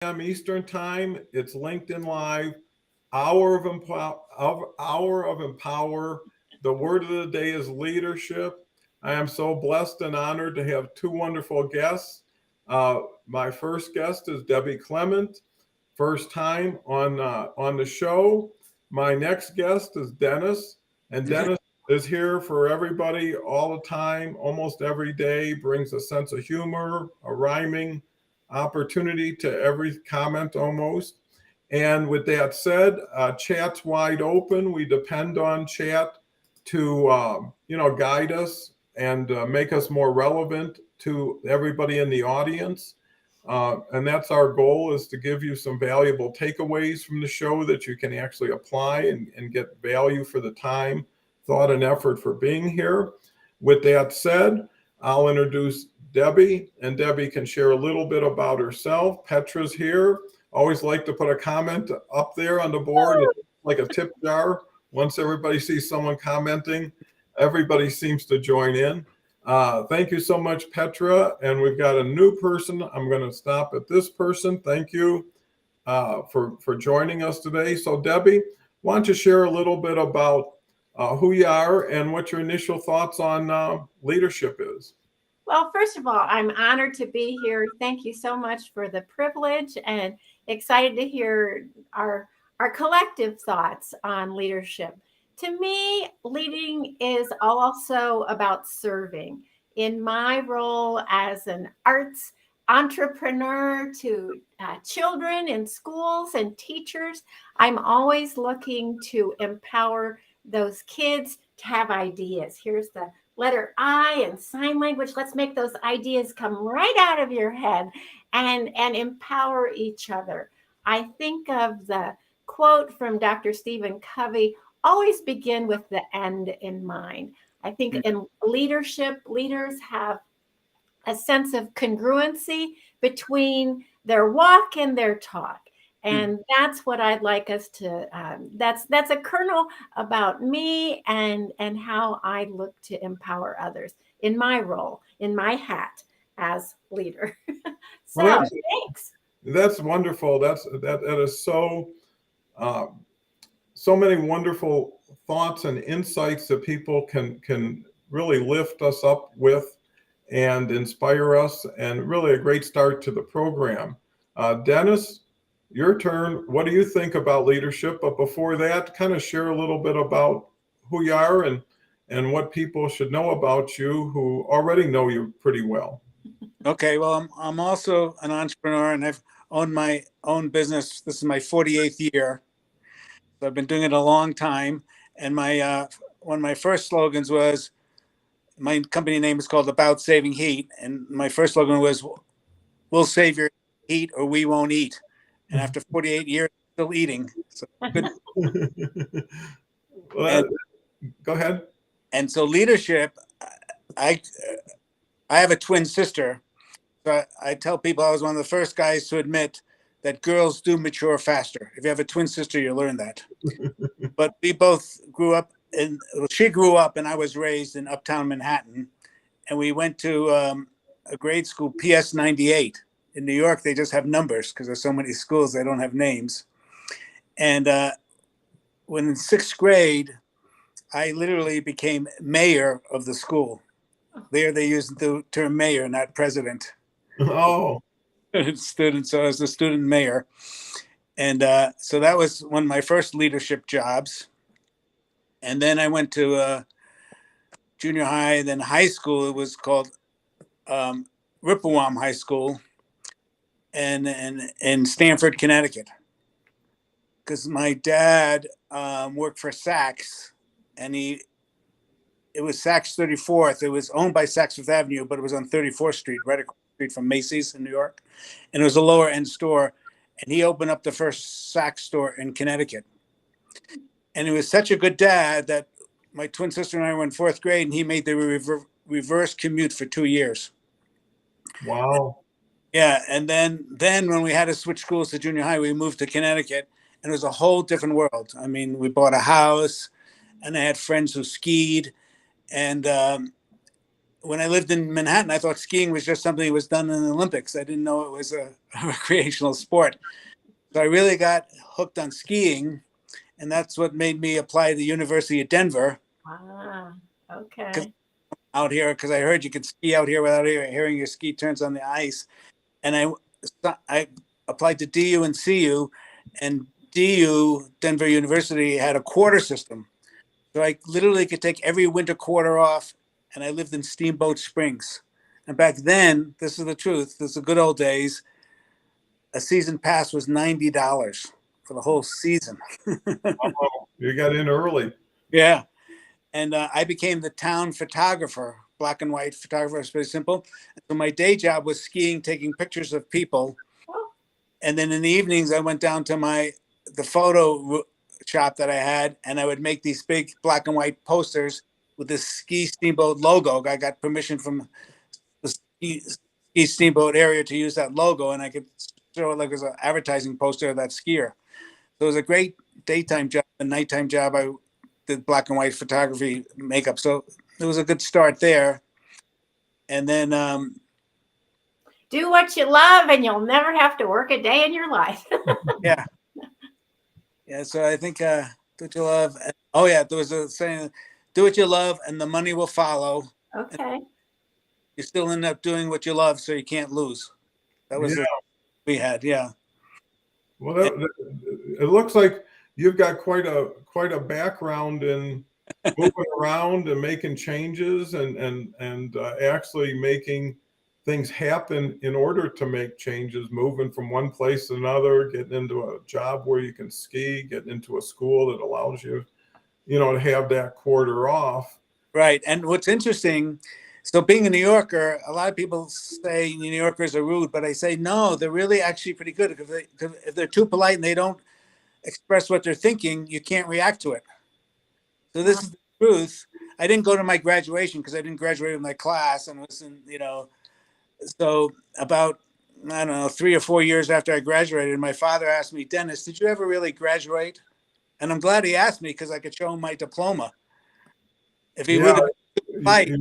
p.m. Eastern Time. It's LinkedIn Live, Hour of Empower. The word of the day is leadership. I am so blessed and honored to have two wonderful guests. My first guest is Debbie Clement, first time on the show. My next guest is Dennis, and Dennis is here for everybody all the time, almost every day. Brings a sense of humor, a rhyming opportunity to every comment almost. And with that said, chat's wide open. We depend on chat to guide us and make us more relevant to everybody in the audience. And that's our goal, is to give you some valuable takeaways from the show that you can actually apply and get value for the time, thought, and effort for being here. With that said, I'll introduce Debbie, and Debbie can share a little bit about herself. Petra's here. Always like to put a comment up there on the board, like a tip jar. Once everybody sees someone commenting, everybody seems to join in. Thank you so much, Petra. And we've got a new person. I'm going to stop at this person. Thank you for joining us today. So, Debbie, why don't you share a little bit about who you are and what your initial thoughts on leadership is? Well, first of all, I'm honored to be here. Thank you so much for the privilege, and excited to hear our collective thoughts on leadership. To me, leading is also about serving. In my role as an arts entrepreneur to children in schools and teachers, I'm always looking to empower those kids to have ideas. Here's the letter I and sign language. Let's make those ideas come right out of your head and empower each other. I think of the quote from Dr. Stephen Covey, always begin with the end in mind. I think in leadership, leaders have a sense of congruency between their walk and their talk. And that's what I'd like us to. That's a kernel about me and how I look to empower others in my role, in my hat as leader. So Well, thanks. that's wonderful. That is uh, so many wonderful thoughts and insights that people can really lift us up with and inspire us, and really a great start to the program. Dennis, your turn. What do you think about leadership? But before that, kind of share a little bit about who you are and what people should know about you who already know you pretty well. Okay, well, I'm also an entrepreneur, and I've owned my own business. This is my 48th year. So I've been doing it a long time. And my one of my first slogans was, my company name is called About Saving Heat, and my first slogan was, "We'll save your heat, or we won't eat." And after 48 years, I'm still eating. So good. Well, And go ahead. and so leadership, I I have a twin sister. So I tell people I was one of the first guys to admit that girls do mature faster. If you have a twin sister, you learn that. But we both grew up she grew up and I was raised in Uptown Manhattan. And we went to a grade school, PS 98. In New York, they just have numbers because there's so many schools, they don't have names. And when in sixth grade, I literally became mayor of the school. There they use the term mayor, not president. Oh, Student, so I was the student mayor. And so that was one of my first leadership jobs. And then I went to junior high, then high school. It was called Rippewam High School, and in Stamford, Connecticut. Because my dad worked for Saks, and it was Saks 34th. It was owned by Saks Fifth Avenue, but it was on 34th Street, right across the street from Macy's in New York. And it was a lower end store. And he opened up the first Saks store in Connecticut. And he was such a good dad that my twin sister and I were in fourth grade, and he made the reverse commute for 2 years. wow. Yeah, and then when we had to switch schools to junior high, we moved to Connecticut, and it was a whole different world. I mean, we bought a house, and I had friends who skied, and when I lived in Manhattan, I thought skiing was just something that was done in the Olympics. I didn't know it was a recreational sport. So I really got hooked on skiing, and that's what made me apply to the University of Denver Ah, okay. out here, because I heard you could ski out here without hearing your ski turns on the ice. And I applied to DU and CU, and DU, Denver University, had a quarter system. So I literally could take every winter quarter off, and I lived in Steamboat Springs. And back then, this is the truth, this is the good old days, a season pass was $90 for the whole season. Oh, you got in early. Yeah. And I became the town photographer, black and white photographer. It's very simple. So my day job was skiing, taking pictures of people. Oh. And then in the evenings, I went down to the photo shop that I had, and I would make these big black and white posters with this Ski Steamboat logo. I got permission from the Ski Steamboat area to use that logo, and I could show it like as an advertising poster of that skier. So it was a great daytime job. A nighttime job, I did black and white photography makeup. So it was a good start there. And then do what you love and you'll never have to work a day in your life. yeah. So I think do what you love. Oh yeah, there was a saying, do what you love and the money will follow. Okay. You still end up doing what you love, so you can't lose. That was we had. Yeah. Well, it looks like you've got quite a background in moving around and making changes and actually making things happen in order to make changes, moving from one place to another, getting into a job where you can ski, getting into a school that allows you, to have that quarter off. Right. And what's interesting, so being a New Yorker, a lot of people say New Yorkers are rude, but I say, no, they're really actually pretty good. If they're too polite and they don't express what they're thinking, you can't react to it. So this is the truth. I didn't go to my graduation because I didn't graduate with my class, and was in, so about, I don't know, 3 or 4 years after I graduated, my father asked me, Dennis, did you ever really graduate? And I'm glad he asked me because I could show him my diploma. If he would have fight,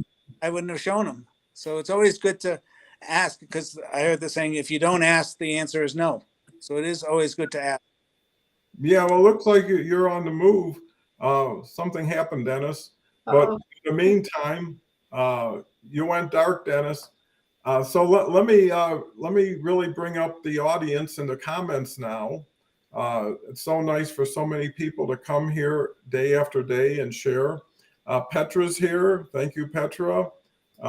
I wouldn't have shown him. So it's always good to ask, because I heard the saying, if you don't ask, the answer is no. So it is always good to ask. Yeah, well, it looks like you're on the move. Something happened, Dennis. But in the meantime, you went dark, Dennis. So let me really bring up the audience in the comments now. It's so nice for so many people to come here day after day and share. Petra's here. Thank you, Petra.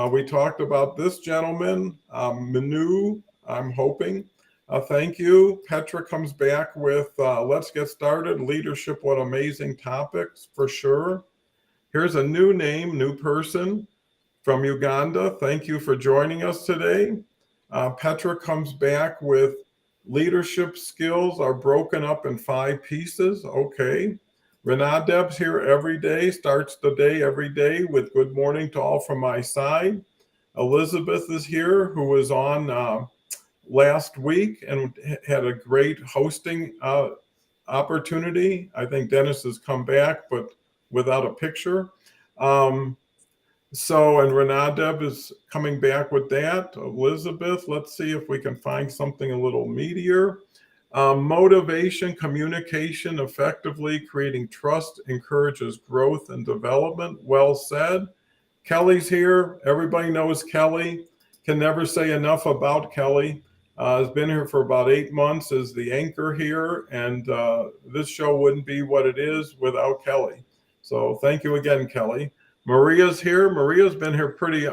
We talked about this gentleman, Manu, I'm hoping. Thank you. Petra comes back with, let's get started. Leadership, what amazing topics, for sure. Here's a new name, new person from Uganda. Thank you for joining us today. Petra comes back with leadership skills are broken up in 5 pieces. Okay. Renadeb's here every day, starts the day every day with good morning to all from my side. Elizabeth is here, who was on last week and had a great hosting opportunity. I think Dennis has come back, but without a picture. And Renadeb is coming back with that. Elizabeth, let's see if we can find something a little meatier. Motivation, communication, effectively creating trust encourages growth and development. Well said. Kelly's here. Everybody knows Kelly. Can never say enough about Kelly. Has been here for about 8 months as the anchor here, and this show wouldn't be what it is without Kelly. So thank you again, Kelly. Maria's here. Maria's been here pretty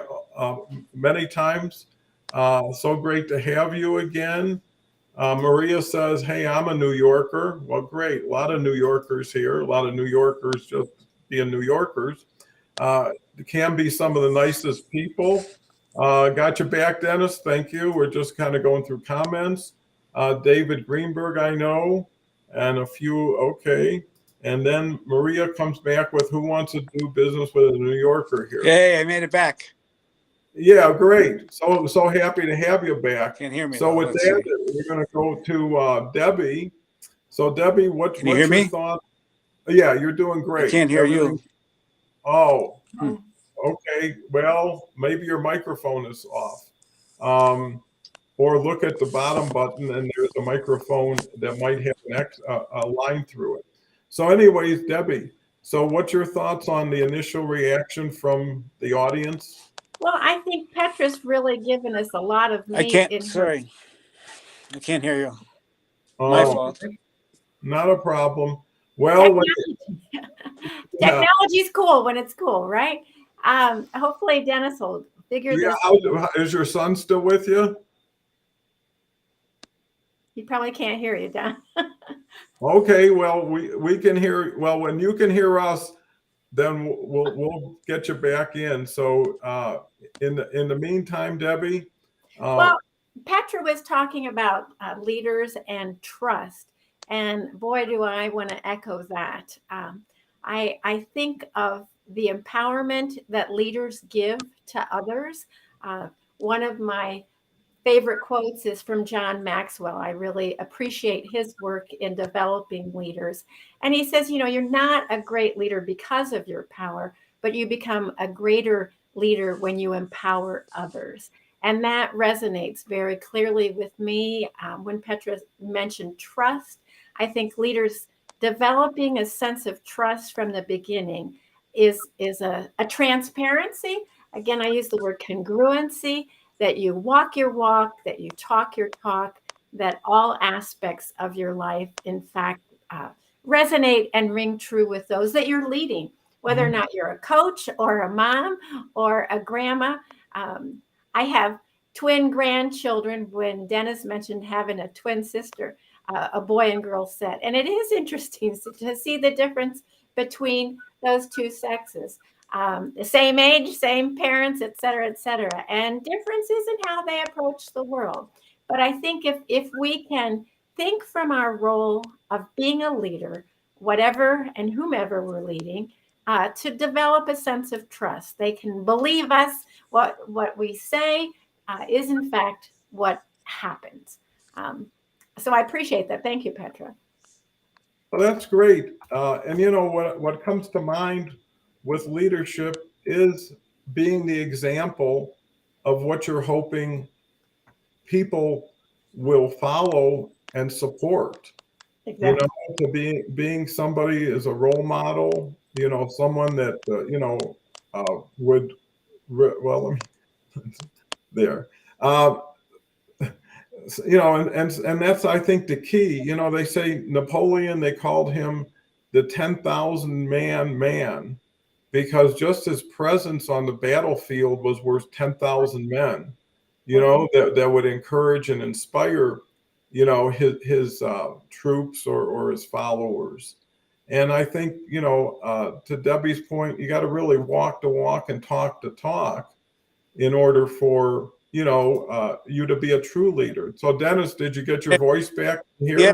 many times. So great to have you again. Maria says, hey, I'm a New Yorker. Well, great. A lot of New Yorkers here. A lot of New Yorkers just being New Yorkers. Can be some of the nicest people. Got your back, Dennis. Thank you. We're just kind of going through comments. David Greenberg, I know, and a few. Okay. And then Maria comes back with who wants to do business with a New Yorker here. Hey, I made it back. Yeah, great. So happy to have you back. Can't hear me. So with that, we're going to go to Debbie. So Debbie, what's your thought? Yeah, you're doing great. I can't hear you. Oh, Okay, well, maybe your microphone is off. Or look at the bottom button and there's a microphone that might have a line through it. So anyways, Debbie, so what's your thoughts on the initial reaction from the audience? Well, I think Petra's really given us a lot of I meat can't, in her. sorry. I can't hear you. My Oh, fault. not a problem. Well, Technology's cool when it's cool, right? Hopefully Dennis will figure yeah, this. is your son still with you? He probably can't hear you, Don. Okay, well, we can hear, well, when you can hear us, then we'll get you back in. So in the meantime, Debbie. Well, Petra was talking about leaders and trust, and boy, do I want to echo that. I think of the empowerment that leaders give to others. One of my favorite quotes is from John Maxwell. I really appreciate his work in developing leaders. And he says, you know, you're not a great leader because of your power, but you become a greater leader when you empower others. And that resonates very clearly with me. When Petra mentioned trust, I think leaders developing a sense of trust from the beginning is a transparency. Again, I use the word congruency, that you walk your walk, that you talk your talk, that all aspects of your life, in fact, resonate and ring true with those that you're leading, whether or not you're a coach or a mom or a grandma. I have twin grandchildren. When Dennis mentioned having a twin sister, a boy and girl set, and it is interesting to see the difference between those two sexes. The same age, same parents, et cetera, and differences in how they approach the world. But I think if we can think from our role of being a leader, whatever and whomever we're leading, to develop a sense of trust, they can believe us. What we say is in fact what happens. So I appreciate that. Thank you, Petra. Well, that's great. And you know what comes to mind with leadership is being the example of what you're hoping people will follow and support. Exactly. You know, to being somebody as a role model, you know, someone that would well, let me there. You know, and that's, I think, the key. You know, they say Napoleon, they called him the 10,000 man, because just his presence on the battlefield was worth 10,000 men, you know, that would encourage and inspire, you know, his troops or his followers. And I think, you know, to Debbie's point, you got to really walk the walk and talk the talk in order for, you know, you to be a true leader. So Dennis, did you get your voice back here? Yeah.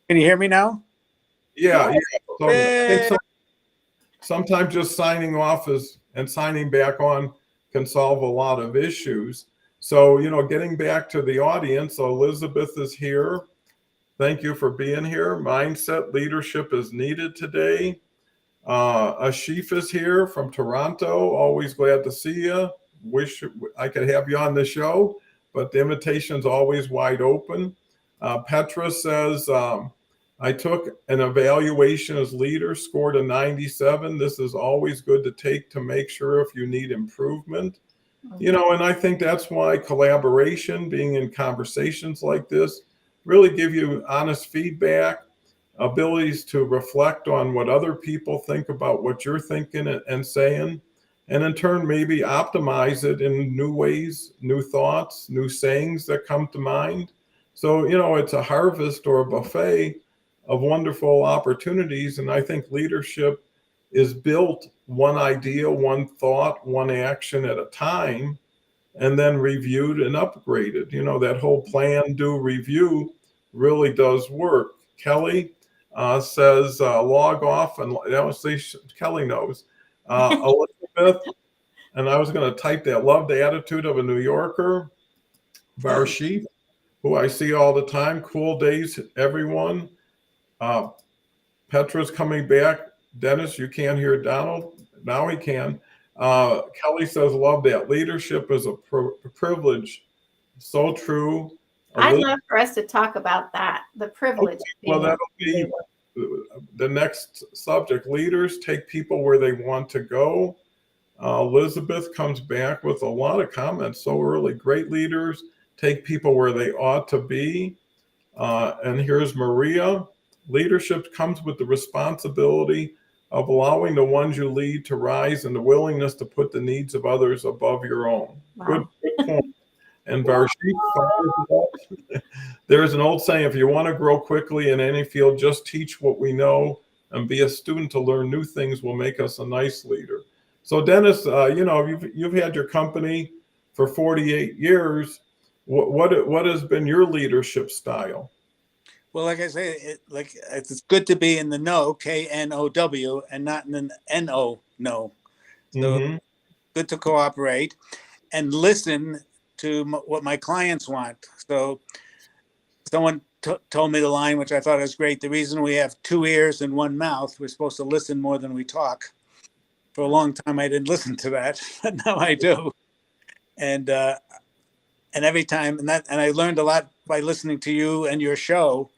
Can you hear me now? Yeah. So I think Hey. sometimes just signing off and signing back on can solve a lot of issues. So, you know, getting back to the audience, Elizabeth is here. Thank you for being here. Mindset leadership is needed today. Ashif is here from Toronto. Always glad to see you. Wish I could have you on the show, but the invitation's always wide open. Petra says, I took an evaluation as leader, scored a 97. This is always good to take to make sure if you need improvement. You know, and I think that's why collaboration, being in conversations like this, really give you honest feedback, abilities to reflect on what other people think about what you're thinking and saying, and in turn maybe optimize it in new ways, new thoughts, new sayings that come to mind. So, you know, it's a harvest or a buffet of wonderful opportunities. And I think leadership is built one idea, one thought, one action at a time, and then reviewed and upgraded. You know, that whole plan, do, review really does work. Kelly says log off, and that was Kelly knows. Elizabeth, and I was going to type that, love the attitude of a New Yorker. Varshif, who I see all the time. Cool days, everyone. Petra's coming back. Dennis, you can't hear Donald. Now he can. Kelly says, love that. Leadership is a privilege. So true. I'd love for us to talk about that, the privilege. Well, that'll be the next subject. Leaders take people where they want to go. Elizabeth comes back with a lot of comments so early. Great leaders take people where they ought to be. And here's Maria. Leadership comes with the responsibility of allowing the ones you lead to rise and the willingness to put the needs of others above your own. Wow. Good point. And Varshit, there's an old saying, if you want to grow quickly in any field, just teach what we know and be a student to learn new things will make us a nice leader. So Dennis, you've had your company for 48 years. What has been your leadership style? Well, like I say, it's good to be in the know, KNOW, and not in the NO, no. So good to cooperate and listen to what my clients want. So someone told me the line, which I thought was great. The reason we have 2 ears and 1 mouth, we're supposed to listen more than we talk. For a long time, I didn't listen to that, but now I do. And every time, and I learned a lot by listening to you and your show.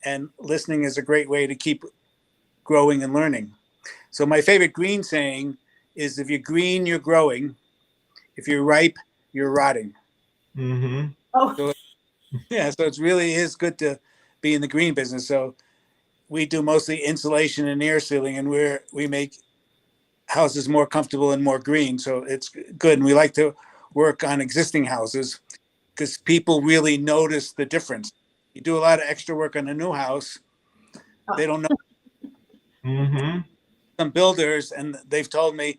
And listening is a great way to keep growing and learning. So my favorite green saying is, if you're green, you're growing. If you're ripe, you're rotting. Mm-hmm. Oh. So, yeah, so it really is good to be in the green business. So we do mostly insulation and air sealing, and we make houses more comfortable and more green. So it's good. And we like to work on existing houses because people really notice the difference. You do a lot of extra work on a new house, they don't know. Mm-hmm. Some builders, and they've told me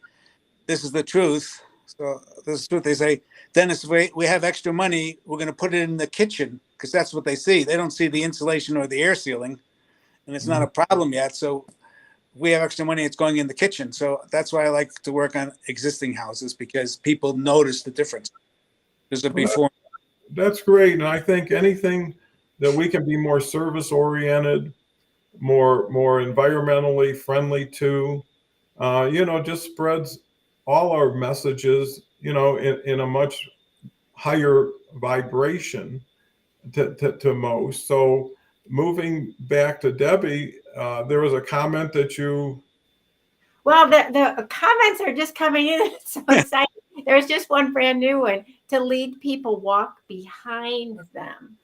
this is the truth. So this is the truth. They say, Dennis, if we have extra money, we're going to put it in the kitchen, because that's what they see. They don't see the insulation or the air sealing, and it's not a problem yet. So if we have extra money, it's going in the kitchen. So that's why I like to work on existing houses, because people notice the difference. There's a before. That's great. And I think anything that we can be more service oriented, more environmentally friendly to, just spreads all our messages, in a much higher vibration to most. So moving back to Debbie, there was a comment that you. Well, the comments are just coming in. It's so exciting. There's just one brand new one: to lead people, walk behind them.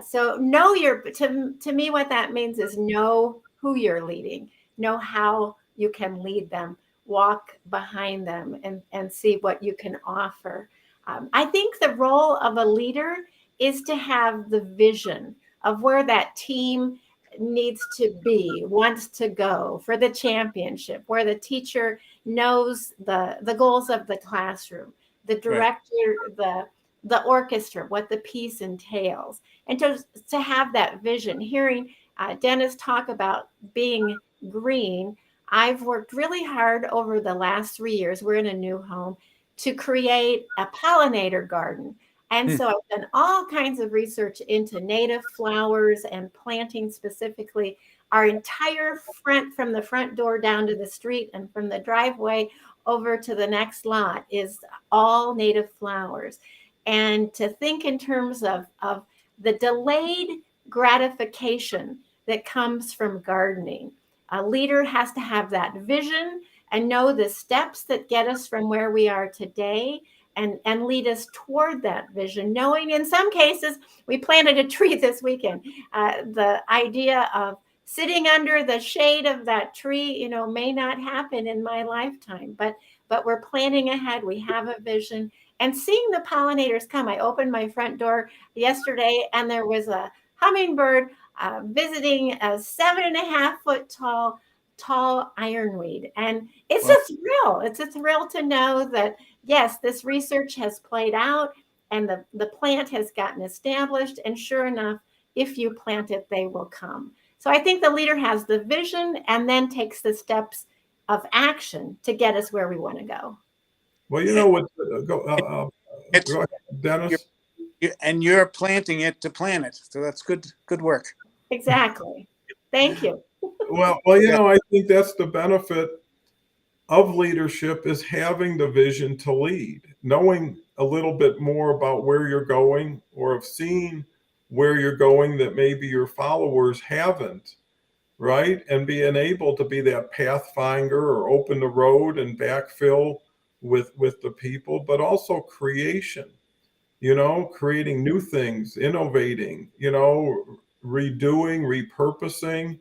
So know to me, what that means is know who you're leading, know how you can lead them, walk behind them, and see what you can offer. I think the role of a leader is to have the vision of where that team needs to be, wants to go for the championship, where the teacher knows the goals of the classroom, the director, the orchestra, what the piece entails, and to have that vision. Hearing Dennis talk about being green, I've worked really hard over the last 3 years. We're in a new home to create a pollinator garden. And so I've done all kinds of research into native flowers and planting specifically. Our entire front, from the front door down to the street and from the driveway over to the next lot, is all native flowers. And to think in terms of the delayed gratification that comes from gardening. A leader has to have that vision and know the steps that get us from where we are today, and lead us toward that vision, knowing in some cases, we planted a tree this weekend. The idea of sitting under the shade of that tree, may not happen in my lifetime, but we're planning ahead. We have a vision, and seeing the pollinators come. I opened my front door yesterday, and there was a hummingbird visiting a 7.5-foot tall ironweed. And it's a thrill. It's a thrill to know that, yes, this research has played out and the plant has gotten established. And sure enough, if you plant it, they will come. So I think the leader has the vision and then takes the steps of action to get us where we want to go. Well, go ahead, Dennis. And you're planting it to plant it. So that's good work. Exactly. Thank you. Well, I think that's the benefit of leadership is having the vision to lead, knowing a little bit more about where you're going, or of seeing where you're going that maybe your followers haven't, right? And being able to be that pathfinder or open the road and backfill with the people, but also creation, creating new things, innovating, redoing, repurposing.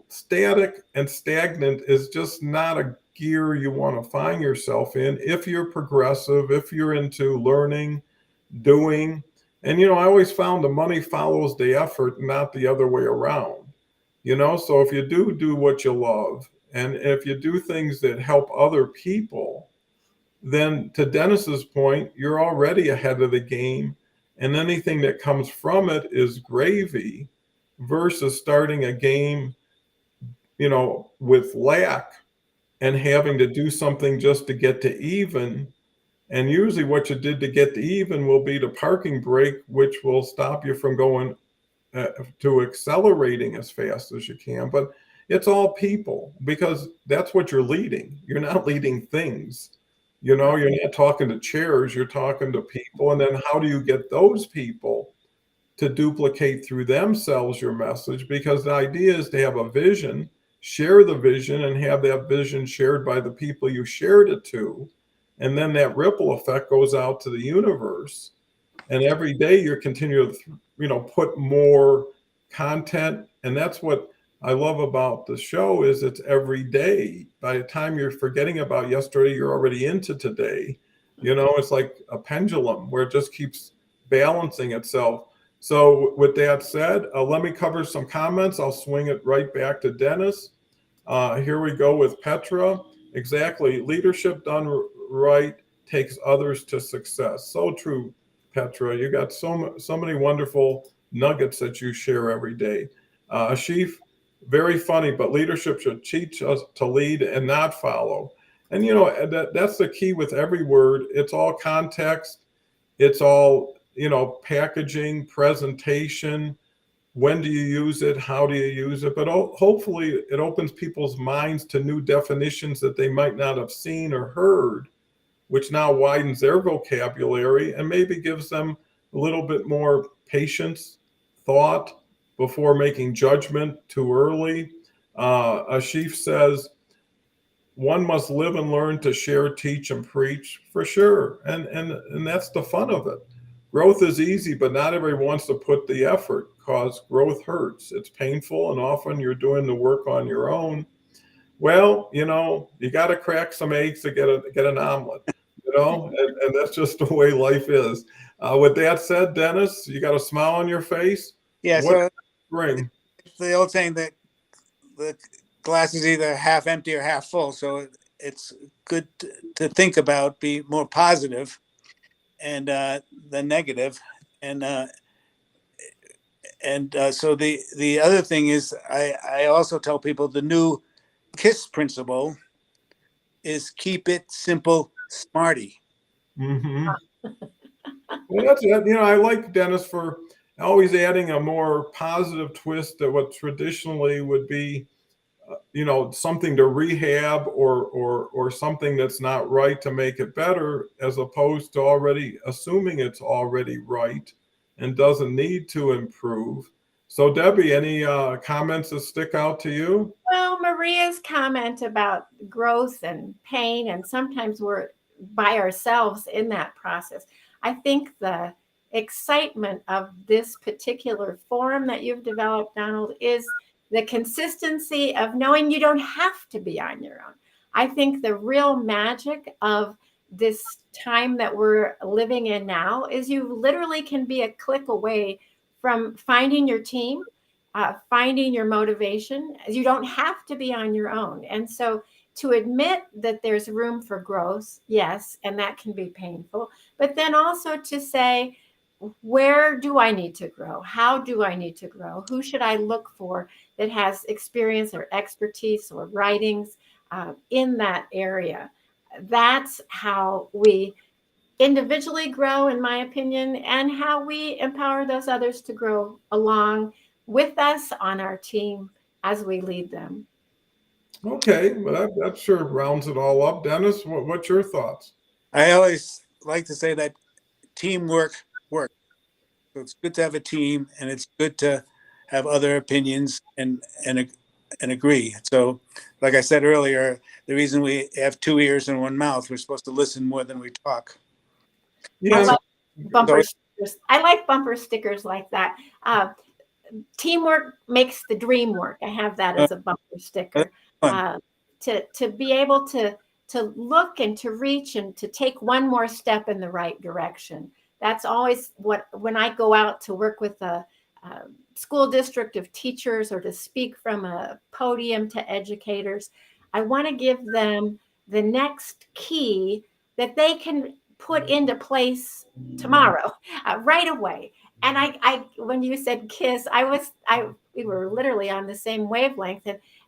Static and stagnant is just not a gear you want to find yourself in if you're progressive, if you're into learning, doing. And, I always found the money follows the effort, not the other way around. So if you do what you love, and if you do things that help other people, then to Dennis's point, you're already ahead of the game. And anything that comes from it is gravy versus starting a game, with lack and having to do something just to get to even. And usually what you did to get to even will be the parking brake, which will stop you from going to accelerating as fast as you can. But it's all people, because that's what you're leading. You're not leading things. You're not talking to chairs, you're talking to people. And then how do you get those people to duplicate through themselves your message? Because the idea is to have a vision, share the vision, and have that vision shared by the people you shared it to. And then that ripple effect goes out to the universe. And every day you're continuing to, put more content. And that's what I love about the show, is it's every day. By the time you're forgetting about yesterday, you're already into today. It's like a pendulum where it just keeps balancing itself. So with that said, let me cover some comments. I'll swing it right back to Dennis. Here we go with Petra. Exactly. Leadership done right takes others to success. So true, Petra. You got so many wonderful nuggets that you share every day. Ashif, very funny, but leadership should teach us to lead and not follow. And that's the key with every word. It's all context. It's all, packaging, presentation. When do you use it? How do you use it? But hopefully it opens people's minds to new definitions that they might not have seen or heard, which now widens their vocabulary and maybe gives them a little bit more patience, thought, before making judgment too early. Ashif says, one must live and learn to share, teach, and preach, for sure. And that's the fun of it. Growth is easy, but not everyone wants to put the effort, because growth hurts. It's painful, and often you're doing the work on your own. Well, you got to crack some eggs to get an omelet, and that's just the way life is. With that said, Dennis, you got a smile on your face? Yeah, What so bring? it's the old saying that the glass is either half empty or half full. So it's good to think about, be more positive and than negative. And so the other thing is, I also tell people the new KISS principle is keep it simple, smarty. Mm-hmm. Well, that's it. I like Dennis for always adding a more positive twist to what traditionally would be, something to rehab or something that's not right to make it better, as opposed to already assuming it's already right and doesn't need to improve. So, Debbie, any comments that stick out to you? Well, Maria's comment about growth and pain, and sometimes we're by ourselves in that process. I think the excitement of this particular forum that you've developed, Donald, is the consistency of knowing you don't have to be on your own. I think the real magic of this time that we're living in now is you literally can be a click away from finding your team, finding your motivation. You don't have to be on your own. And so to admit that there's room for growth, yes, and that can be painful, but then also to say, where do I need to grow? How do I need to grow? Who should I look for that has experience or expertise or writings in that area? That's how we individually grow, in my opinion, and how we empower those others to grow along with us on our team as we lead them. Okay, well, that sure rounds it all up. Dennis, what's your thoughts? I always like to say that teamwork works. So it's good to have a team, and it's good to have other opinions and agree. So, like I said earlier, the reason we have two ears and one mouth, we're supposed to listen more than we talk. I Yeah, like bumper So- stickers. I like bumper stickers like that. Teamwork makes the dream work. I have that as a bumper sticker. fun. To be able to look and to reach and to take one more step in the right direction. That's always what, when I go out to work with a school district of teachers or to speak from a podium to educators, I want to give them the next key that they can put into place tomorrow, right away. And when you said kiss, we were literally on the same wavelength.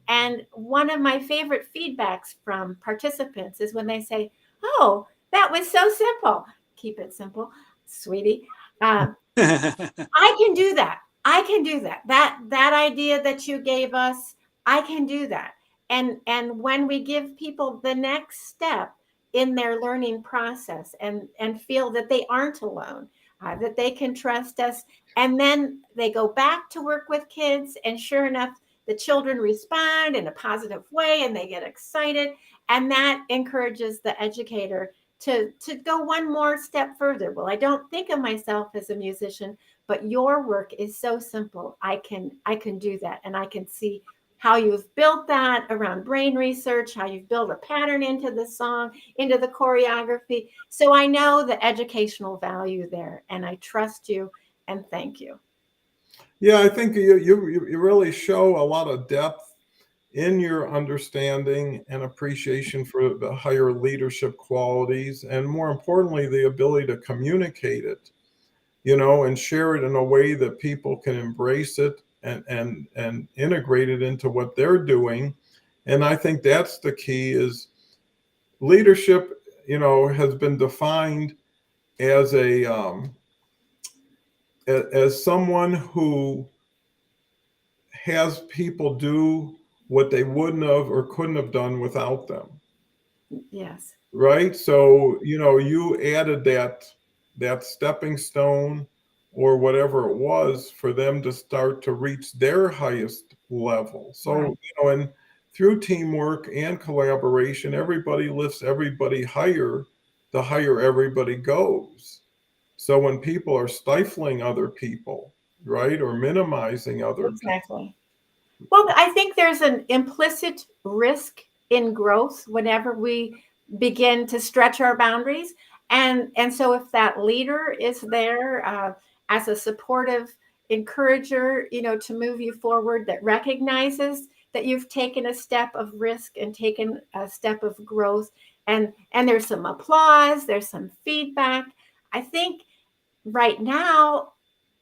And one of my favorite feedbacks from participants is when they say, "Oh, that was so simple." Keep it simple, sweetie. I can do that. I can do that. That idea that you gave us, I can do that. And when we give people the next step in their learning process and feel that they aren't alone, that they can trust us, and then they go back to work with kids, and sure enough, the children respond in a positive way and they get excited, and that encourages the educator to go one more step further. Well, I don't think of myself as a musician, but your work is so simple. I can do that, and I can see how you've built that around brain research, how you've built a pattern into the song, into the choreography. So I know the educational value there, and I trust you, and thank you. yeah, I think you really show a lot of depth in your understanding and appreciation for the higher leadership qualities, and more importantly, the ability to communicate it, and share it in a way that people can embrace it and integrate it into what they're doing. And I think that's the key is leadership, has been defined as as someone who has people do what they wouldn't have or couldn't have done without them. Yes. Right. So, you added that stepping stone or whatever it was for them to start to reach their highest level. So, Right. and through teamwork and collaboration, everybody lifts everybody higher, the higher everybody goes. So when people are stifling other people, right, or minimizing other people. Exactly. Well, I think there's an implicit risk in growth whenever we begin to stretch our boundaries. And so if that leader is there as a supportive encourager, to move you forward, that recognizes that you've taken a step of risk and taken a step of growth, and there's some applause, there's some feedback. I think right now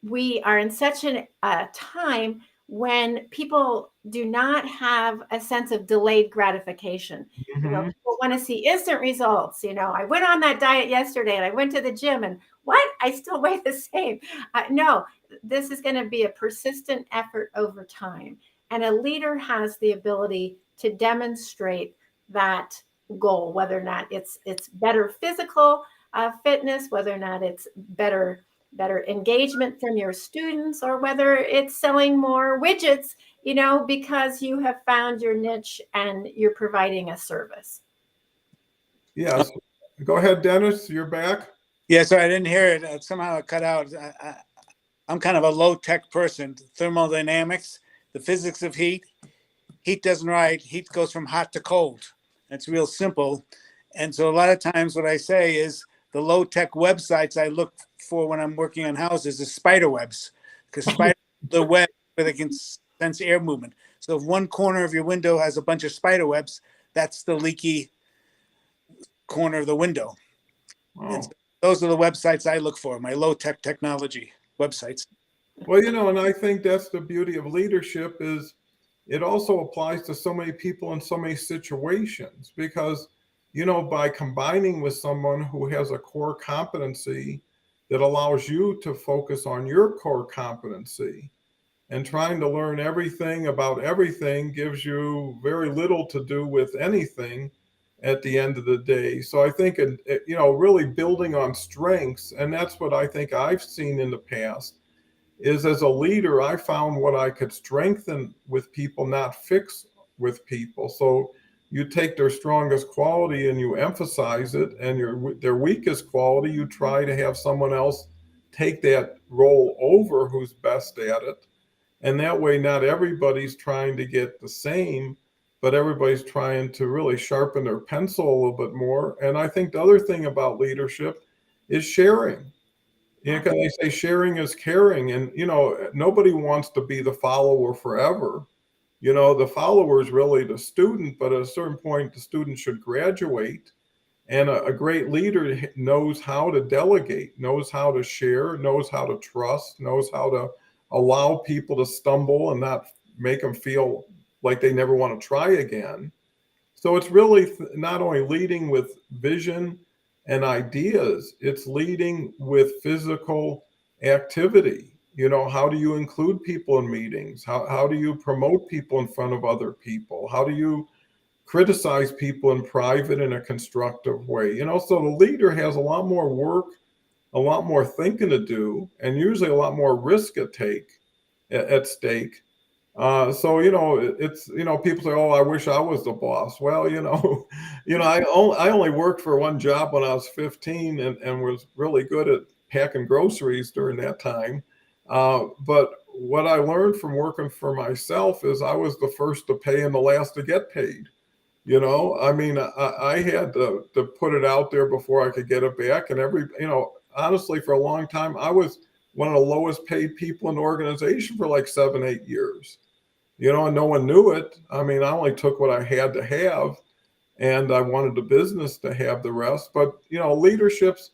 we are in such a time when people do not have a sense of delayed gratification. Mhm. People want to see instant results. I went on that diet yesterday and I went to the gym, and what? I still weigh the same. No, this is going to be a persistent effort over time. And a leader has the ability to demonstrate that goal, whether or not it's better physical fitness, whether or not it's better engagement from your students, or whether it's selling more widgets, because you have found your niche and you're providing a service. Yes. Go ahead, Dennis. You're back. Yeah, so I didn't hear it. Somehow it cut out. I'm kind of a low-tech person. Thermodynamics, the physics of heat. Heat doesn't rise. Heat goes from hot to cold. It's real simple. And so a lot of times what I say is the low-tech websites I look for when I'm working on houses is spider webs, because spider the web where they can sense air movement. So if one corner of your window has a bunch of spider webs, that's the leaky corner of the window. Oh. And so those are the websites I look for, my low-tech technology websites. Well, and I think that's the beauty of leadership is it also applies to so many people in so many situations because, by combining with someone who has a core competency that allows you to focus on your core competency, and trying to learn everything about everything gives you very little to do with anything at the end of the day. So I think, really building on strengths, and that's what I think I've seen in the past, is as a leader, I found what I could strengthen with people, not fix with people. So you take their strongest quality and you emphasize it, and their weakest quality, you try to have someone else take that role over who's best at it. And that way, not everybody's trying to get the same, but everybody's trying to really sharpen their pencil a little bit more. And I think the other thing about leadership is sharing. Because they say sharing is caring. And, nobody wants to be the follower forever. The follower is really the student, but at a certain point, the student should graduate. And a great leader knows how to delegate, knows how to share, knows how to trust, knows how to allow people to stumble and not make them feel like they never want to try again. So it's really not only leading with vision and ideas, it's leading with physical activity. How do you include people in meetings? How do you promote people in front of other people? How do you criticize people in private in a constructive way? So the leader has a lot more work, a lot more thinking to do, and usually a lot more risk at stake. It's people say, "Oh, I wish I was the boss." Well, I only worked for one job when I was 15 and was really good at packing groceries during that time. But what I learned from working for myself is I was the first to pay and the last to get paid. I had to put it out there before I could get it back. And honestly, for a long time, I was one of the lowest paid people in the organization for like 7-8 years, and no one knew it. I only took what I had to have, and I wanted the business to have the rest. But, leaderships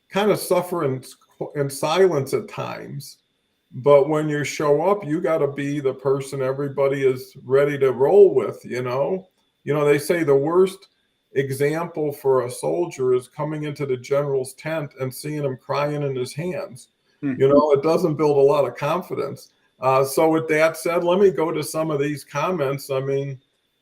kind of suffer in silence at times. But when you show up, you got to be the person everybody is ready to roll with, They say the worst example for a soldier is coming into the general's tent and seeing him crying in his hands. It doesn't build a lot of confidence. So with that said, let me go to some of these comments.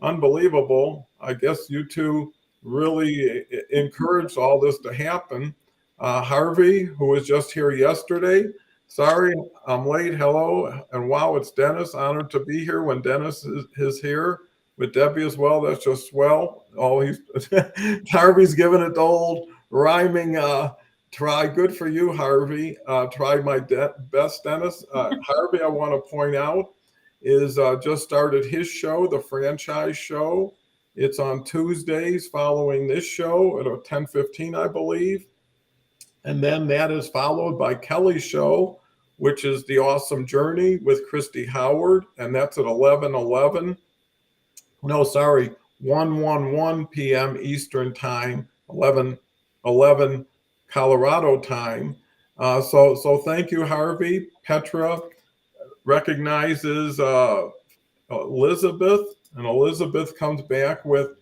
Unbelievable. I guess you two really encouraged all this to happen. Harvey, who was just here yesterday. Sorry, I'm late. Hello. And wow, it's Dennis. Honored to be here when Dennis is here. With Debbie as well. That's just swell. Harvey's giving it the old rhyming try. Good for you, Harvey. Try my best, Dennis. Harvey, I want to point out, is just started his show, the franchise show. It's on Tuesdays following this show at 10:15, I believe. And then that is followed by Kelly's show, which is The Awesome Journey with Christy Howard. And that's at 11:11. No, sorry, 1:11 p.m. Eastern time, 11:11 Colorado time. So thank you, Harvey. Petra recognizes Elizabeth, and Elizabeth comes back with,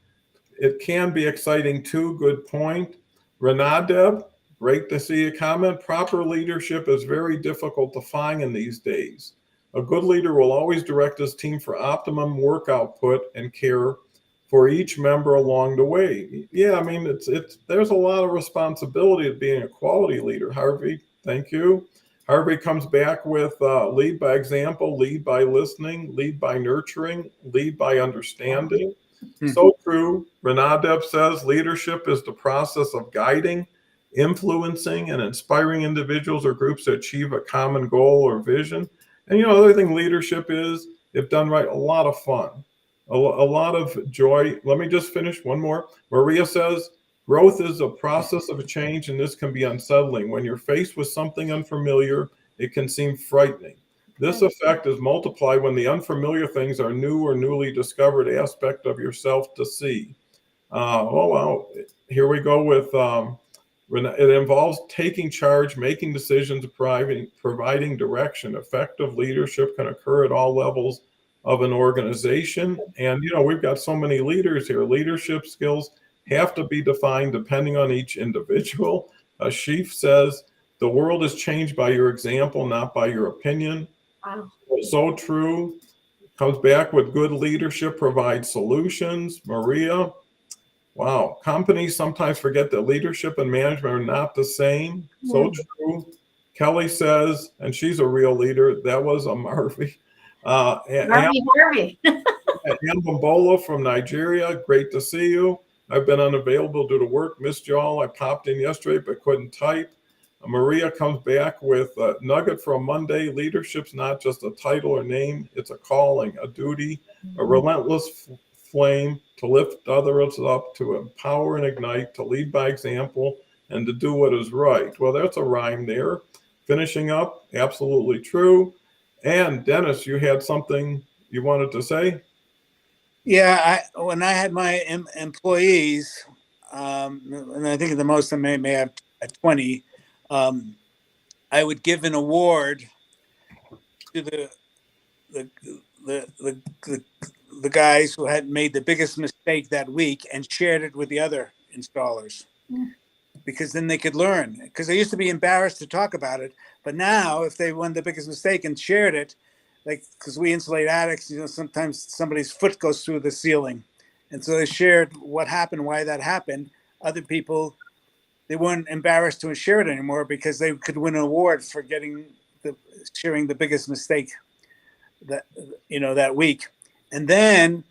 it can be exciting too. Good point. Renadeb, great to see a comment. Proper leadership is very difficult to find in these days. A good leader will always direct his team for optimum work output and care for each member along the way. Yeah, there's a lot of responsibility of being a quality leader. Harvey, thank you. Harvey comes back with lead by example, lead by listening, lead by nurturing, lead by understanding. So true. Renadeb says leadership is the process of guiding, influencing, and inspiring individuals or groups to achieve a common goal or vision. And the other thing leadership is, if done right, a lot of fun, a lot of joy. Let me just finish one more. Maria says, growth is a process of a change, and this can be unsettling. When you're faced with something unfamiliar, it can seem frightening. This effect is multiplied when the unfamiliar things are new or newly discovered aspect of yourself to see. Here we go with it involves taking charge, making decisions, providing direction. Effective leadership can occur at all levels of an organization. And, we've got so many leaders here. Leadership skills have to be defined depending on each individual. Ashif says, the world is changed by your example, not by your opinion. Wow. So true. Comes back with good leadership provides solutions. Maria, wow. Companies sometimes forget that leadership and management are not the same. So true. Kelly says, and she's a real leader. That was a Murphy. Harvey. Ambombola from Nigeria. Great to see you. I've been unavailable due to work. Missed y'all. I popped in yesterday but couldn't type. Maria comes back with a nugget from Monday. Leadership's not just a title or name, it's a calling, a duty, a relentless flame to lift others up, to empower and ignite, to lead by example, and to do what is right. Well, that's a rhyme there. Finishing up, absolutely true. And Dennis, you had something you wanted to say? Yeah, when I had my employees, and I think the most I may have at 20, I would give an award to the guys who had made the biggest mistake that week and shared it with the other installers, because then they could learn. Because they used to be embarrassed to talk about it, but now if they won the biggest mistake and shared it, like, because we insulate attics, sometimes somebody's foot goes through the ceiling, and so they shared what happened, why that happened. Other people, they weren't embarrassed to share it anymore because they could win an award for sharing the biggest mistake that week. And then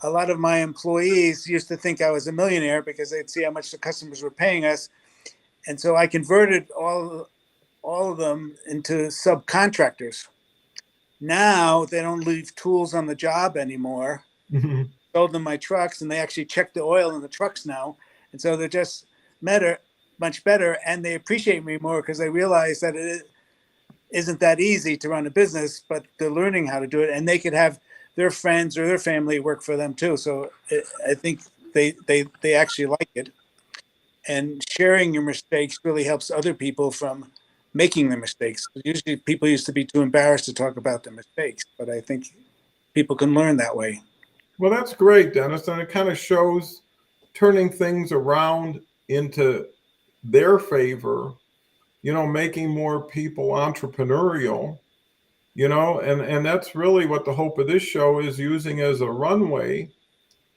a lot of my employees used to think I was a millionaire because they'd see how much the customers were paying us, and so I converted all of them into subcontractors. Now they don't leave tools on the job anymore. Sold them my trucks, and they actually check the oil in the trucks now, and so they're just much better, and they appreciate me more because they realize that it isn't that easy to run a business, but they're learning how to do it, and they could have their friends or their family work for them too. So I think they actually like it, and sharing your mistakes really helps other people from making the mistakes. Usually people used to be too embarrassed to talk about their mistakes, but I think people can learn that way. Well, that's great, Dennis. And it kind of shows turning things around into their favor, making more people entrepreneurial, and that's really what the hope of this show is, using as a runway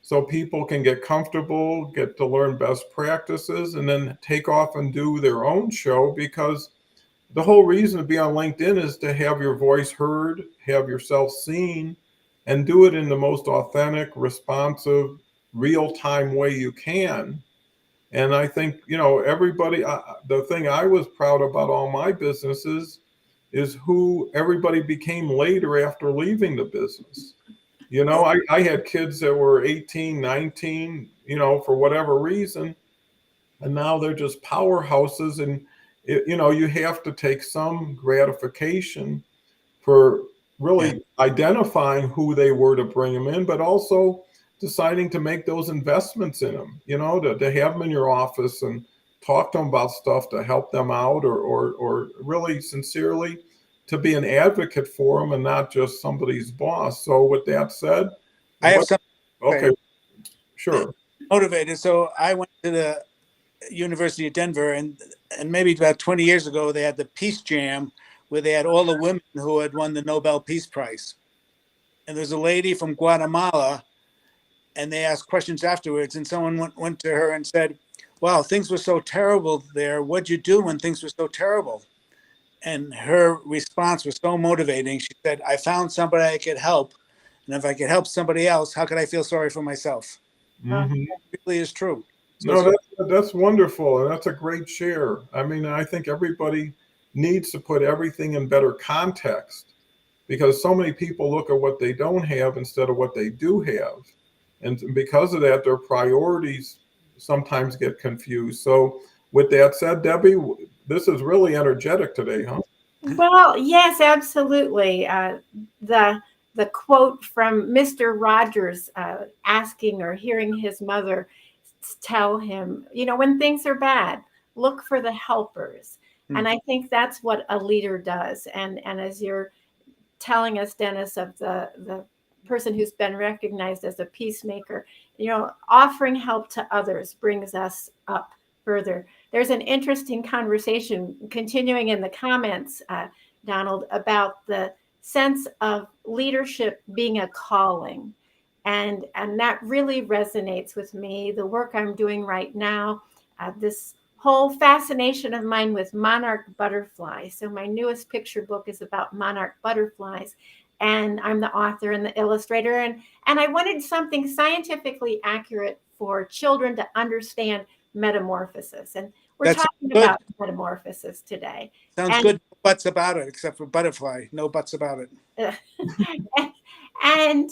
so people can get comfortable, get to learn best practices, and then take off and do their own show, because the whole reason to be on LinkedIn is to have your voice heard, have yourself seen, and do it in the most authentic, responsive, real-time way you can. And I think, everybody, the thing I was proud about all my businesses is who everybody became later after leaving the business. I had kids that were 18, 19, for whatever reason, and now they're just powerhouses. And, you have to take some gratification for really identifying who they were to bring them in, but also deciding to make those investments in them, to have them in your office and talk to them about stuff to help them out, or really sincerely to be an advocate for them and not just somebody's boss. So with that said, I have something. Okay, sure. Motivated. So I went to the University of Denver, and maybe about 20 years ago, they had the Peace Jam where they had all the women who had won the Nobel Peace Prize. And there's a lady from Guatemala, and they asked questions afterwards, and someone went to her and said, wow, things were so terrible there. What'd you do when things were so terrible? And her response was so motivating. She said, I found somebody I could help. And if I could help somebody else, how could I feel sorry for myself? Mm-hmm. That really is true. No, that's wonderful. And that's a great share. I mean, I think everybody needs to put everything in better context, because so many people look at what they don't have instead of what they do have. And because of that, their priorities sometimes get confused. So with that said, Debbie, this is really energetic today, huh? Well, yes, absolutely. The quote from Mr. Rogers asking or hearing his mother tell him, when things are bad, look for the helpers. And I think that's what a leader does. And as you're telling us, Dennis, of the person who's been recognized as a peacemaker, offering help to others brings us up further. There's an interesting conversation continuing in the comments, Donald, about the sense of leadership being a calling. And that really resonates with me. The work I'm doing right now, this whole fascination of mine with monarch butterflies. So my newest picture book is about monarch butterflies, and I'm the author and the illustrator. And I wanted something scientifically accurate for children to understand metamorphosis. And we're That's talking good. about metamorphosis today. Sounds And- good. No buts about it, except for butterfly. No buts about it. and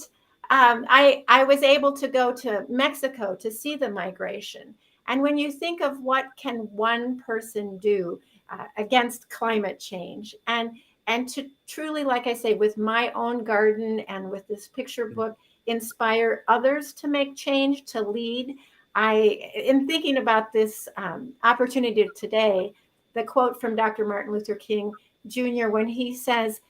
I was able to go to Mexico to see the migration. And when you think of what can one person do against climate change, and to truly, like I say, with my own garden and with this picture book, inspire others to make change, to lead. In thinking about this opportunity today, the quote from Dr. Martin Luther King Jr., when he says,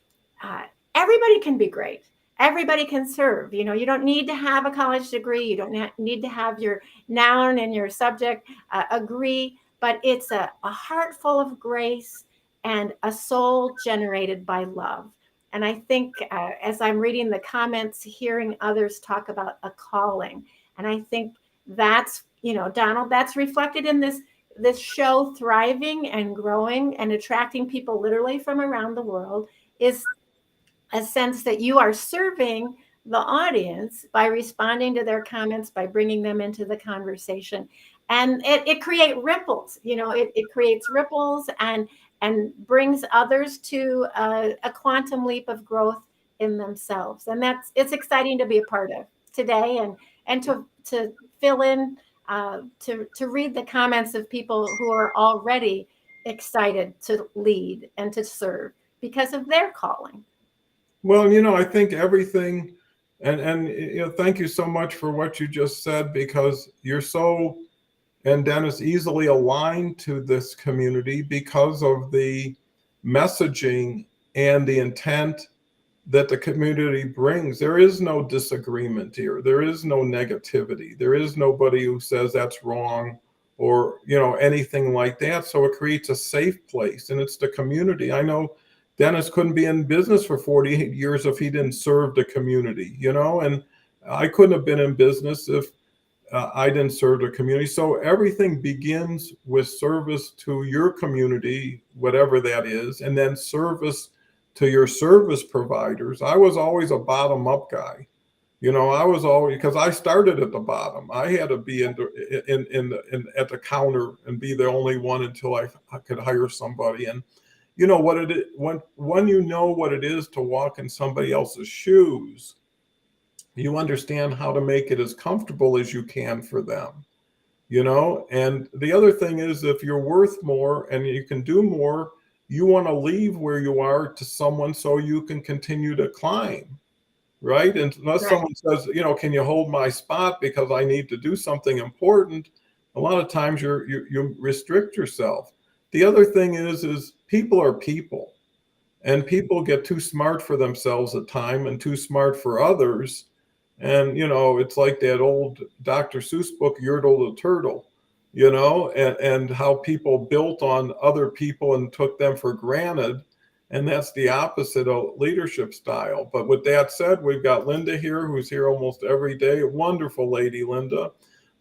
everybody can be great. Everybody can serve. You know, you don't need to have a college degree. You don't need to have your noun and your subject agree, but it's a heart full of grace and a soul generated by love. And I think as I'm reading the comments, hearing others talk about a calling, and I think that's, you know, Donald, that's reflected in this show thriving and growing and attracting people literally from around the world, is a sense that you are serving the audience by responding to their comments, by bringing them into the conversation. And it creates ripples, you know, it creates ripples and brings others to a quantum leap of growth in themselves. And it's exciting to be a part of today, and to fill in, to read the comments of people who are already excited to lead and to serve because of their calling. Well, you know, I think everything, and you know, thank you so much for what you just said, because you're so, and Dennis, easily aligned to this community because of the messaging and the intent that the community brings. There is no disagreement here. There is no negativity. There is nobody who says that's wrong or, you know, anything like that. So it creates a safe place, and it's the community. I know Dennis couldn't be in business for 48 years if he didn't serve the community, you know, and I couldn't have been in business if I didn't serve the community. So everything begins with service to your community, whatever that is, and then service to your service providers. I was always a bottom up guy. You know, I was always, because I started at the bottom. I had to be at the counter and be the only one until I could hire somebody. And you know what it is, when you know what it is to walk in somebody else's shoes, you understand how to make it as comfortable as you can for them, you know. And the other thing is, if you're worth more and you can do more, you want to leave where you are to someone so you can continue to climb, right? And unless someone says, you know, can you hold my spot because I need to do something important, a lot of times you restrict yourself. The other thing is people are people, and people get too smart for themselves at times and too smart for others. And, you know, it's like that old Dr. Seuss book, Yertle the Turtle, you know, and how people built on other people and took them for granted. And that's the opposite of leadership style. But with that said, we've got Linda here, who's here almost every day. A wonderful lady, Linda.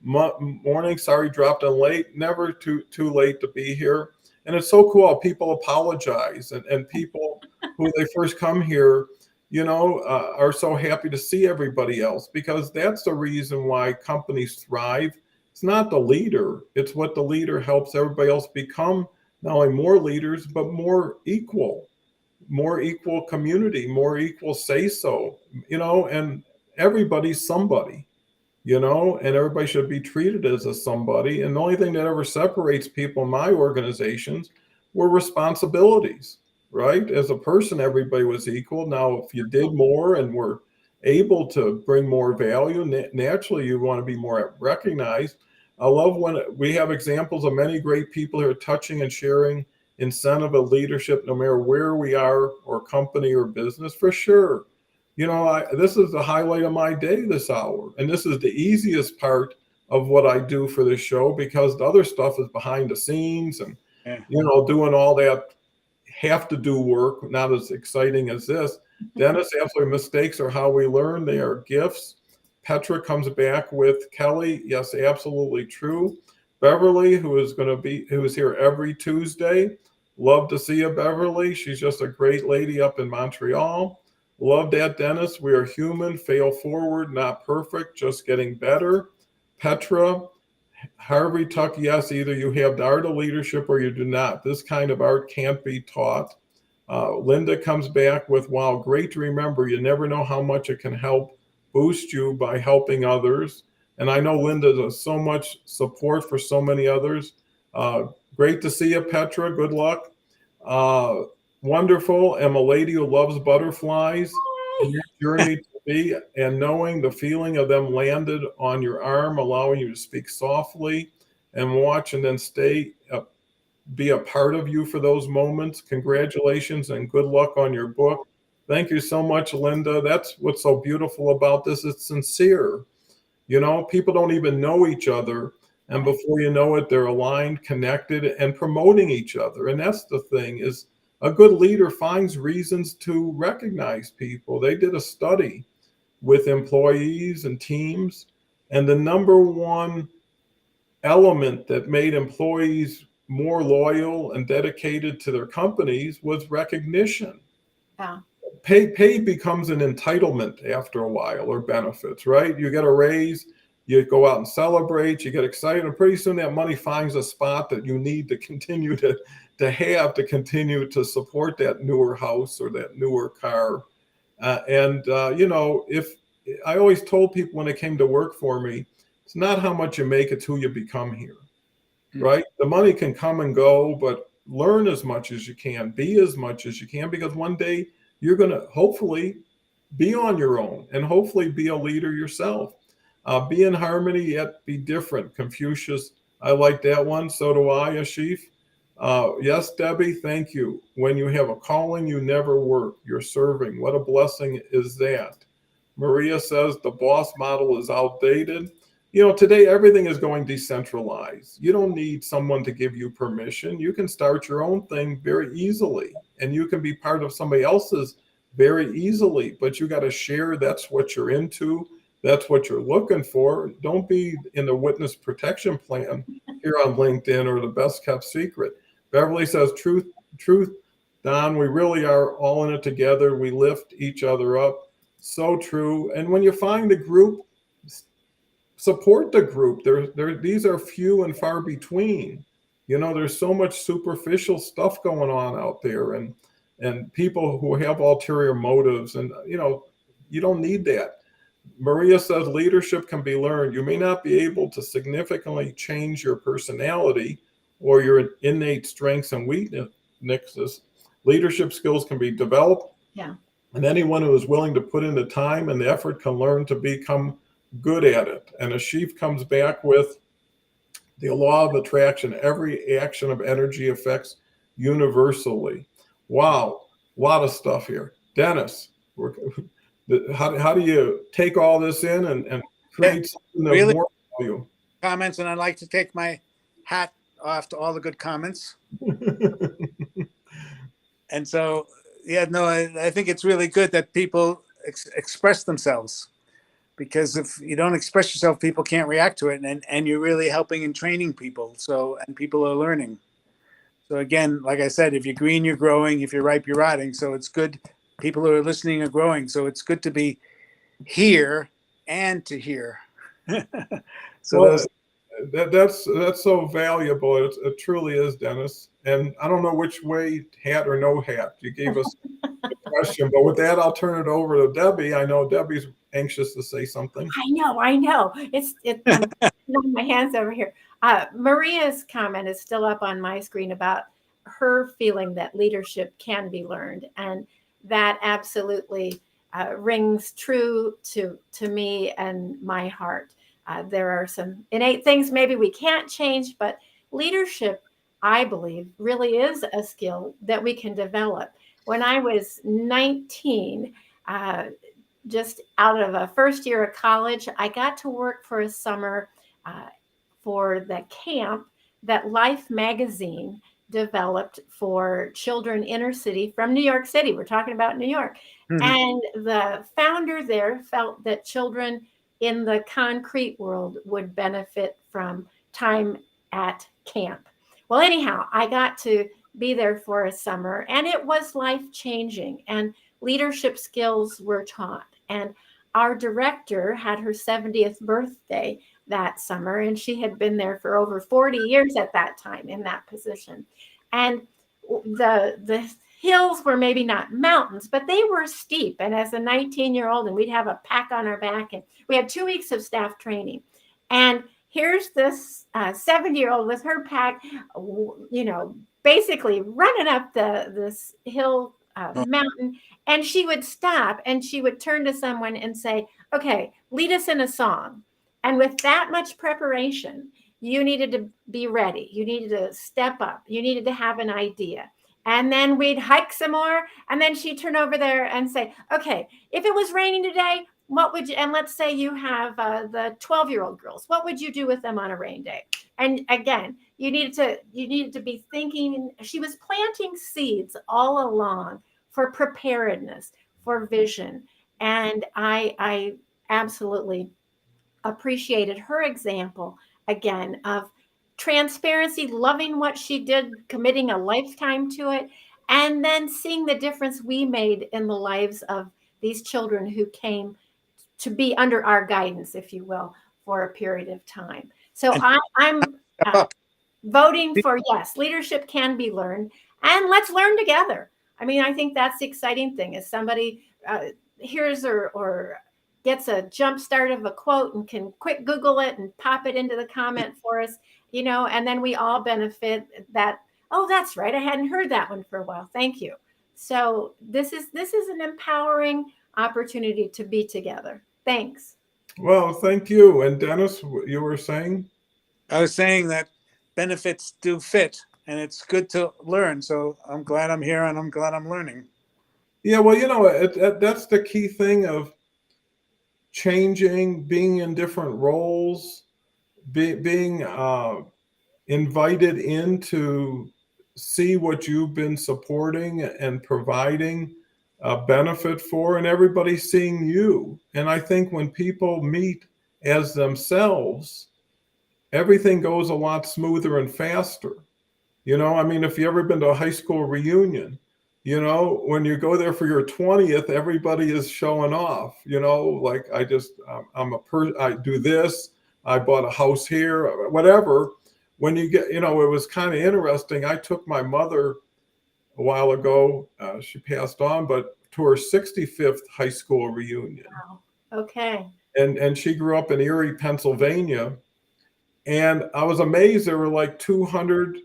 Morning, sorry, dropped in late. Never too late to be here. And it's so cool how people apologize, and people who they first come here, you know, are so happy to see everybody else, because that's the reason why companies thrive. It's not the leader, it's what the leader helps everybody else become, not only more leaders, but more equal community, more equal say so, you know, and everybody's somebody, you know, and everybody should be treated as a somebody. And the only thing that ever separates people in my organizations were responsibilities, right? As a person, everybody was equal. Now, if you did more and were able to bring more value, naturally you want to be more recognized. I love when we have examples of many great people who are touching and sharing incentive of leadership, no matter where we are, or company or business, for sure. You know, this is the highlight of my day this hour. And this is the easiest part of what I do for this show, because the other stuff is behind the scenes and, you know, doing all that have to do work, not as exciting as this. Dennis, absolutely, mistakes are how we learn. They are gifts. Petra comes back with Kelly. Yes, absolutely true. Beverly, who is here every Tuesday. Love to see you, Beverly. She's just a great lady up in Montreal. Love that, Dennis. We are human, fail forward, not perfect, just getting better. Petra, Harvey Tuck, yes, either you have the art of leadership or you do not. This kind of art can't be taught. Linda comes back with, wow, great to remember. You never know how much it can help boost you by helping others. And I know Linda does so much support for so many others. Great to see you, Petra. Good luck. Wonderful. I'm a lady who loves butterflies. And your journey to be, and knowing the feeling of them landed on your arm, allowing you to speak softly and watch and then be a part of you for those moments. Congratulations and good luck on your book. Thank you so much, Linda. That's what's so beautiful about this. It's sincere. You know, people don't even know each other. And before you know it, they're aligned, connected, and promoting each other. And that's the thing, is a good leader finds reasons to recognize people. They did a study with employees and teams, and the number one element that made employees more loyal and dedicated to their companies was recognition. Yeah. Pay becomes an entitlement after a while, or benefits, right? You get a raise, you go out and celebrate, you get excited, and pretty soon that money finds a spot that you need to continue to continue to support that newer house or that newer car. If I always told people when they came to work for me, it's not how much you make, it's who you become here, right? The money can come and go, but learn as much as you can, be as much as you can, because one day you're going to hopefully be on your own and hopefully be a leader yourself. Be in harmony, yet be different. Confucius, I like that one. So do I, Ashif. Yes, Debbie, thank you. When you have a calling, you never work. You're serving. What a blessing is that? Maria says the boss model is outdated. You know, today everything is going decentralized. You don't need someone to give you permission. You can start your own thing very easily, and you can be part of somebody else's very easily, but you got to share. That's what you're into. That's what you're looking for. Don't be in the witness protection plan here on LinkedIn or the best kept secret. Beverly says, truth, Don, we really are all in it together. We lift each other up. So true. And when you find a group, support the group. These are few and far between. You know, there's so much superficial stuff going on out there, and people who have ulterior motives, and you don't need that. Maria says leadership can be learned. You may not be able to significantly change your personality or your innate strengths and weaknesses. Leadership skills can be developed. Yeah. And anyone who is willing to put in the time and the effort can learn to become good at it. And Ashif comes back with the law of attraction. Every action of energy affects universally. Wow, a lot of stuff here. Dennis, how do you take all this in and create something that really more value? Comments, and I'd like to take my hat off to all the good comments. And so, I think it's really good that people express themselves, because if you don't express yourself, people can't react to it, and you're really helping and training people. So, and people are learning. So again, like I said, if you're green, you're growing. If you're ripe, you're rotting. So it's good. People who are listening are growing. So it's good to be here and to hear. So that's so valuable. It truly is, Dennis. And I don't know which way, hat or no hat. You gave us a question, but with that, I'll turn it over to Debbie. I know Debbie's anxious to say something. I know. I'm on my hands over here. Maria's comment is still up on my screen about her feeling that leadership can be learned, and that absolutely rings true to me and my heart. There are some innate things maybe we can't change, but leadership, I believe, really is a skill that we can develop. When I was 19, just out of a first year of college, I got to work for a summer for the camp that Life magazine developed for children inner city from New York City. We're talking about New York. Mhm. And the founder there felt that children in the concrete world would benefit from time at camp. Well, anyhow, I got to be there for a summer, and it was life-changing, and leadership skills were taught. And our director had her 70th birthday that summer, and she had been there for over 40 years at that time in that position. And the hills were maybe not mountains, but they were steep. And as a 19-year-old, and we'd have a pack on our back, and we had 2 weeks of staff training. And here's this 70-year-old with her pack, basically running up this hill mountain, and she would stop and she would turn to someone and say, okay, lead us in a song. And with that much preparation, you needed to be ready. You needed to step up. You needed to have an idea. And then we'd hike some more. And then she'd turn over there and say, okay, if it was raining today, what would you, and let's say you have the 12-year-old girls, what would you do with them on a rain day? And again, you needed to be thinking. She was planting seeds all along for preparedness, for vision. And I absolutely appreciated her example, again, of transparency, loving what she did, committing a lifetime to it, and then seeing the difference we made in the lives of these children who came to be under our guidance, if you will, for a period of time. So I'm voting for yes, leadership can be learned, and let's learn together. I mean, I think that's the exciting thing is somebody hears or gets a jump start of a quote and can quick Google it and pop it into the comment for us, and then we all benefit that. Oh, that's right. I hadn't heard that one for a while. Thank you. So this is an empowering opportunity to be together. Thanks. Well, thank you. And Dennis, you were saying? I was saying that benefits do fit, and it's good to learn. So I'm glad I'm here, and I'm glad I'm learning. Yeah, well, that's the key thing of changing, being in different roles, being invited in to see what you've been supporting and providing benefit for, and everybody seeing you. And I think when people meet as themselves, everything goes a lot smoother and faster. I mean, if you ever been to a high school reunion, when you go there for your 20th, everybody is showing off, like I do this, I bought a house here, whatever. When you get, it was kind of interesting. I took my mother a while ago, she passed on, but to her 65th high school reunion. Wow. Okay. And she grew up in Erie, Pennsylvania. And I was amazed. There were like 200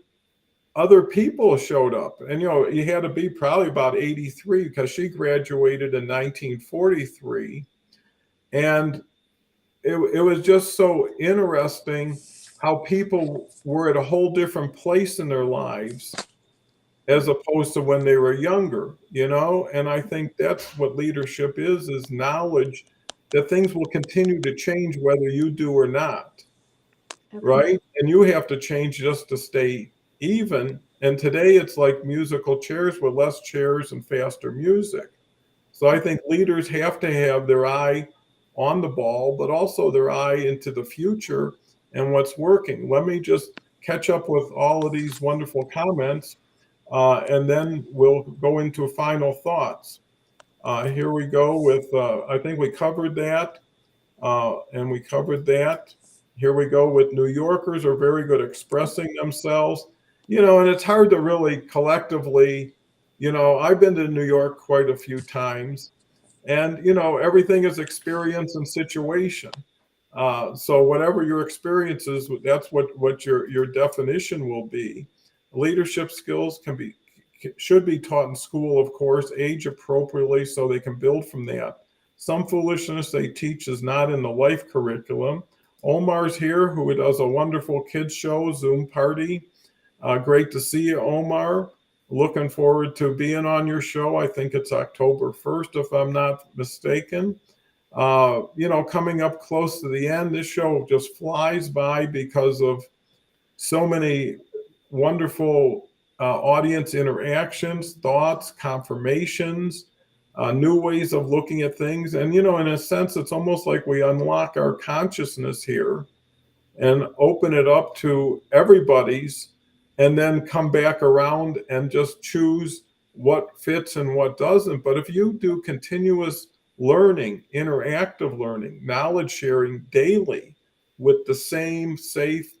other people showed up. And, you had to be probably about 83 because she graduated in 1943. And it was just so interesting how people were at a whole different place in their lives as opposed to when they were younger, and I think that's what leadership is knowledge that things will continue to change whether you do or not. Okay. Right? And you have to change just to stay even. And today it's like musical chairs with less chairs and faster music. So I think leaders have to have their eye on the ball, but also their eye into the future and what's working. Let me just catch up with all of these wonderful comments, and then we'll go into final thoughts. Here we go with, I think we covered that, and we covered that. Here we go with New Yorkers are very good expressing themselves, and it's hard to really collectively, I've been to New York quite a few times, and, everything is experience and situation. So whatever your experience is, that's what your definition will be. Leadership skills should be taught in school, of course, age appropriately so they can build from that. Some foolishness they teach is not in the life curriculum. Omar's here, who does a wonderful kids show, Zoom party. Great to see you, Omar. Looking forward to being on your show. I think it's October 1st, if I'm not mistaken. Coming up close to the end, this show just flies by because of so many wonderful audience interactions, thoughts, confirmations, new ways of looking at things. And, in a sense, it's almost like we unlock our consciousness here and open it up to everybody's, and then come back around and just choose what fits and what doesn't. But if you do continuous learning, interactive learning, knowledge sharing daily with the same safe,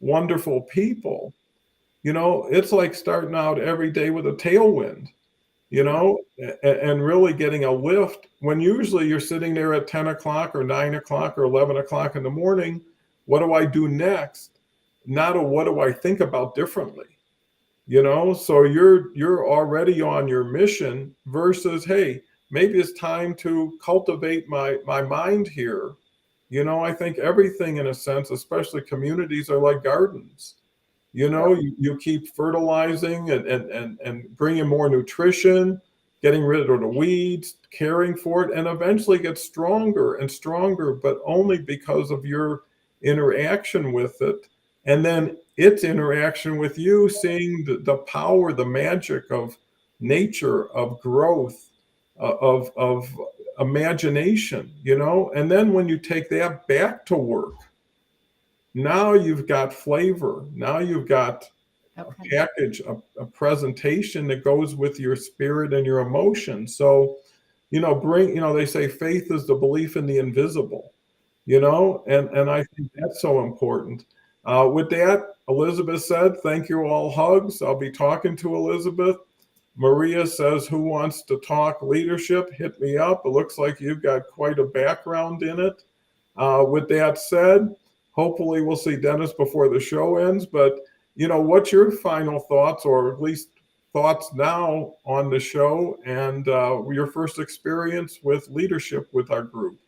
wonderful people, it's like starting out every day with a tailwind, and really getting a lift when usually you're sitting there at 10 o'clock or 9 o'clock or 11 o'clock in the morning. What do I do next? Not a what do I think about differently? So you're already on your mission versus, hey, maybe it's time to cultivate my mind here. I think everything in a sense, especially communities, are like gardens. You keep fertilizing and bringing more nutrition, getting rid of the weeds, caring for it, and eventually get stronger and stronger, but only because of your interaction with it. And then its interaction with you, seeing the power, the magic of nature, of growth, of imagination, and then when you take that back to work, now you've got flavor. Now you've got a package, a presentation that goes with your spirit and your emotion. So, they say faith is the belief in the invisible, and I think that's so important. With that, Elizabeth said, thank you all, hugs. I'll be talking to Elizabeth. Maria says, who wants to talk leadership? Hit me up. It looks like you've got quite a background in it. With that said, hopefully we'll see Dennis before the show ends. But, what's your final thoughts, or at least thoughts now on the show and your first experience with leadership with our group?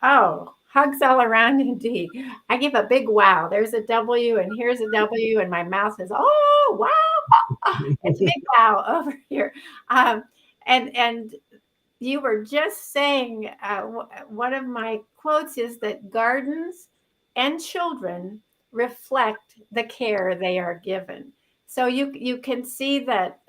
Oh, hugs all around indeed. I give a big wow. There's a W and here's a W and my mouth is, oh, wow. It's a big wow over here. And you were just saying, one of my quotes is that gardens and children reflect the care they are given. So you can see that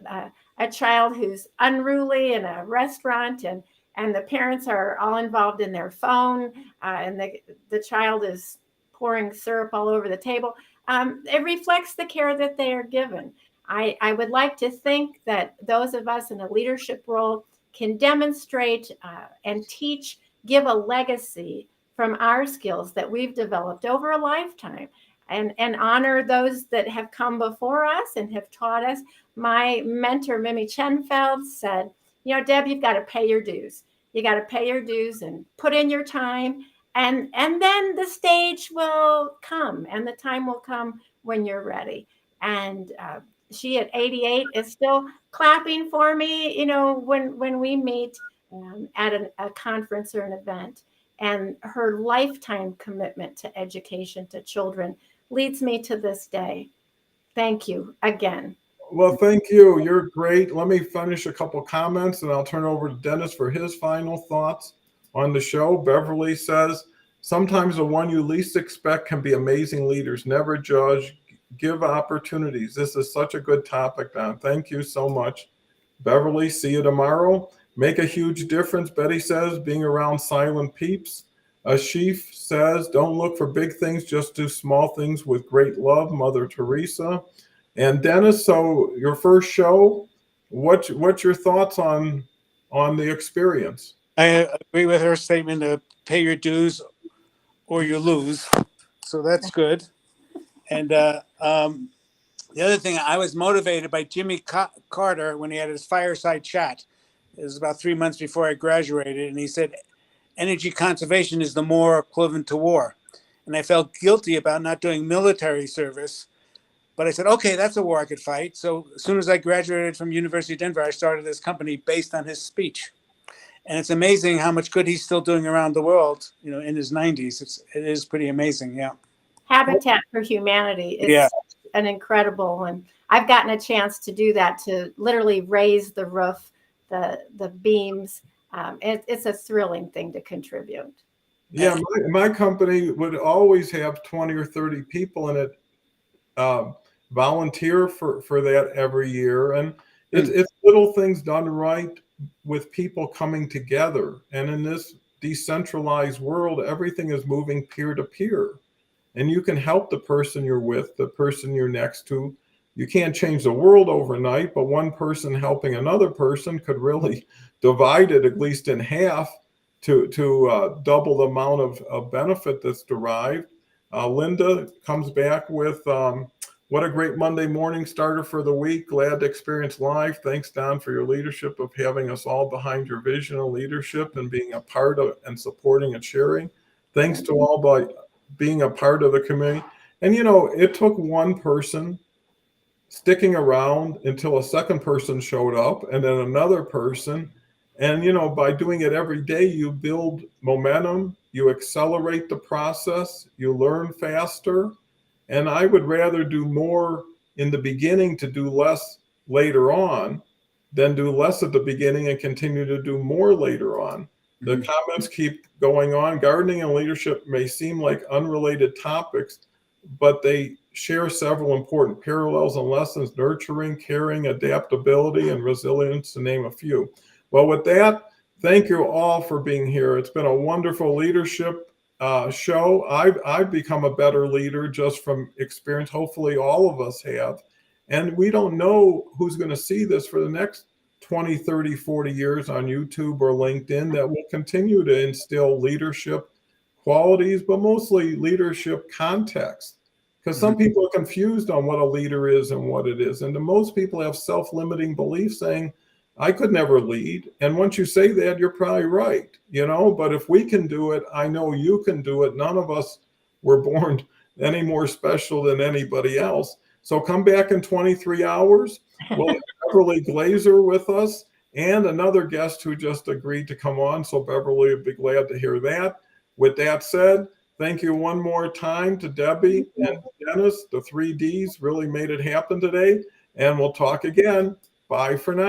a child who's unruly in a restaurant and the parents are all involved in their phone, and the child is pouring syrup all over the table. It reflects the care that they are given. I would like to think that those of us in a leadership role can demonstrate and teach, give a legacy from our skills that we've developed over a lifetime, and honor those that have come before us and have taught us. My mentor, Mimi Chenfeld, said, Deb, you've got to pay your dues. You got to pay your dues and put in your time, and then the stage will come and the time will come when you're ready. And she at 88 is still clapping for me, when we meet at a conference or an event. And her lifetime commitment to education to children leads me to this day. Thank you again. Well, thank you. You're great. Let me finish a couple comments and I'll turn over to Dennis for his final thoughts on the show. Beverly says, sometimes the one you least expect can be amazing leaders. Never judge, give opportunities. This is such a good topic, Don. Thank you so much. Beverly, see you tomorrow. Make a huge difference, Betty says, being around silent peeps. Ashif says, don't look for big things, just do small things with great love, Mother Teresa. And Dennis, so your first show, what's your thoughts on the experience? I agree with her statement to pay your dues or you lose. So that's good. And the other thing, I was motivated by Jimmy Carter when he had his fireside chat. It was about 3 months before I graduated. And he said, energy conservation is the moral equivalent to war. And I felt guilty about not doing military service. But I said, okay, that's a war I could fight. So as soon as I graduated from University of Denver, I started this company based on his speech. And it's amazing how much good he's still doing around the world, in his 90s. It is pretty amazing, yeah. Habitat for Humanity is an incredible, and I've gotten a chance to do that, to literally raise the roof, the beams. It's a thrilling thing to contribute. Yeah, my company would always have 20 or 30 people in it. volunteer for that every year. And it's little things done right with people coming together. And in this decentralized world, everything is moving peer to peer. And you can help the person you're with, the person you're next to. You can't change the world overnight, but one person helping another person could really divide it at least in half to double the amount of benefit that's derived. Linda comes back with what a great Monday morning starter for the week. Glad to experience live. Thanks, Don, for your leadership of having us all behind your vision of leadership and being a part of and supporting and sharing. Thanks to all by being a part of the community. And, you know, it took one person sticking around until a second person showed up and then another person. And, you know, by doing it every day, you build momentum, you accelerate the process, you learn faster. And I would rather do more in the beginning to do less later on than do less at the beginning and continue to do more later on. The comments keep going on. Gardening and leadership may seem like unrelated topics, but they share several important parallels and lessons: nurturing, caring, adaptability, and resilience, to name a few. Well, with that, thank you all for being here. It's been a wonderful leadership show. I've become a better leader just from experience. Hopefully all of us have. And we don't know who's going to see this for the next 20, 30, 40 years on YouTube or LinkedIn that will continue to instill leadership qualities, but mostly leadership context. Because some people are confused on what a leader is and what it is. And most people have self-limiting beliefs saying, I could never lead. And once you say that, you're probably right, you know, but if we can do it, I know you can do it. None of us were born any more special than anybody else. So come back in 23 hours. We'll have Beverly Glazer with us and another guest who just agreed to come on. So Beverly would be glad to hear that. With that said, thank you one more time to Debbie and Dennis. The 3 Ds really made it happen today. And we'll talk again. Bye for now.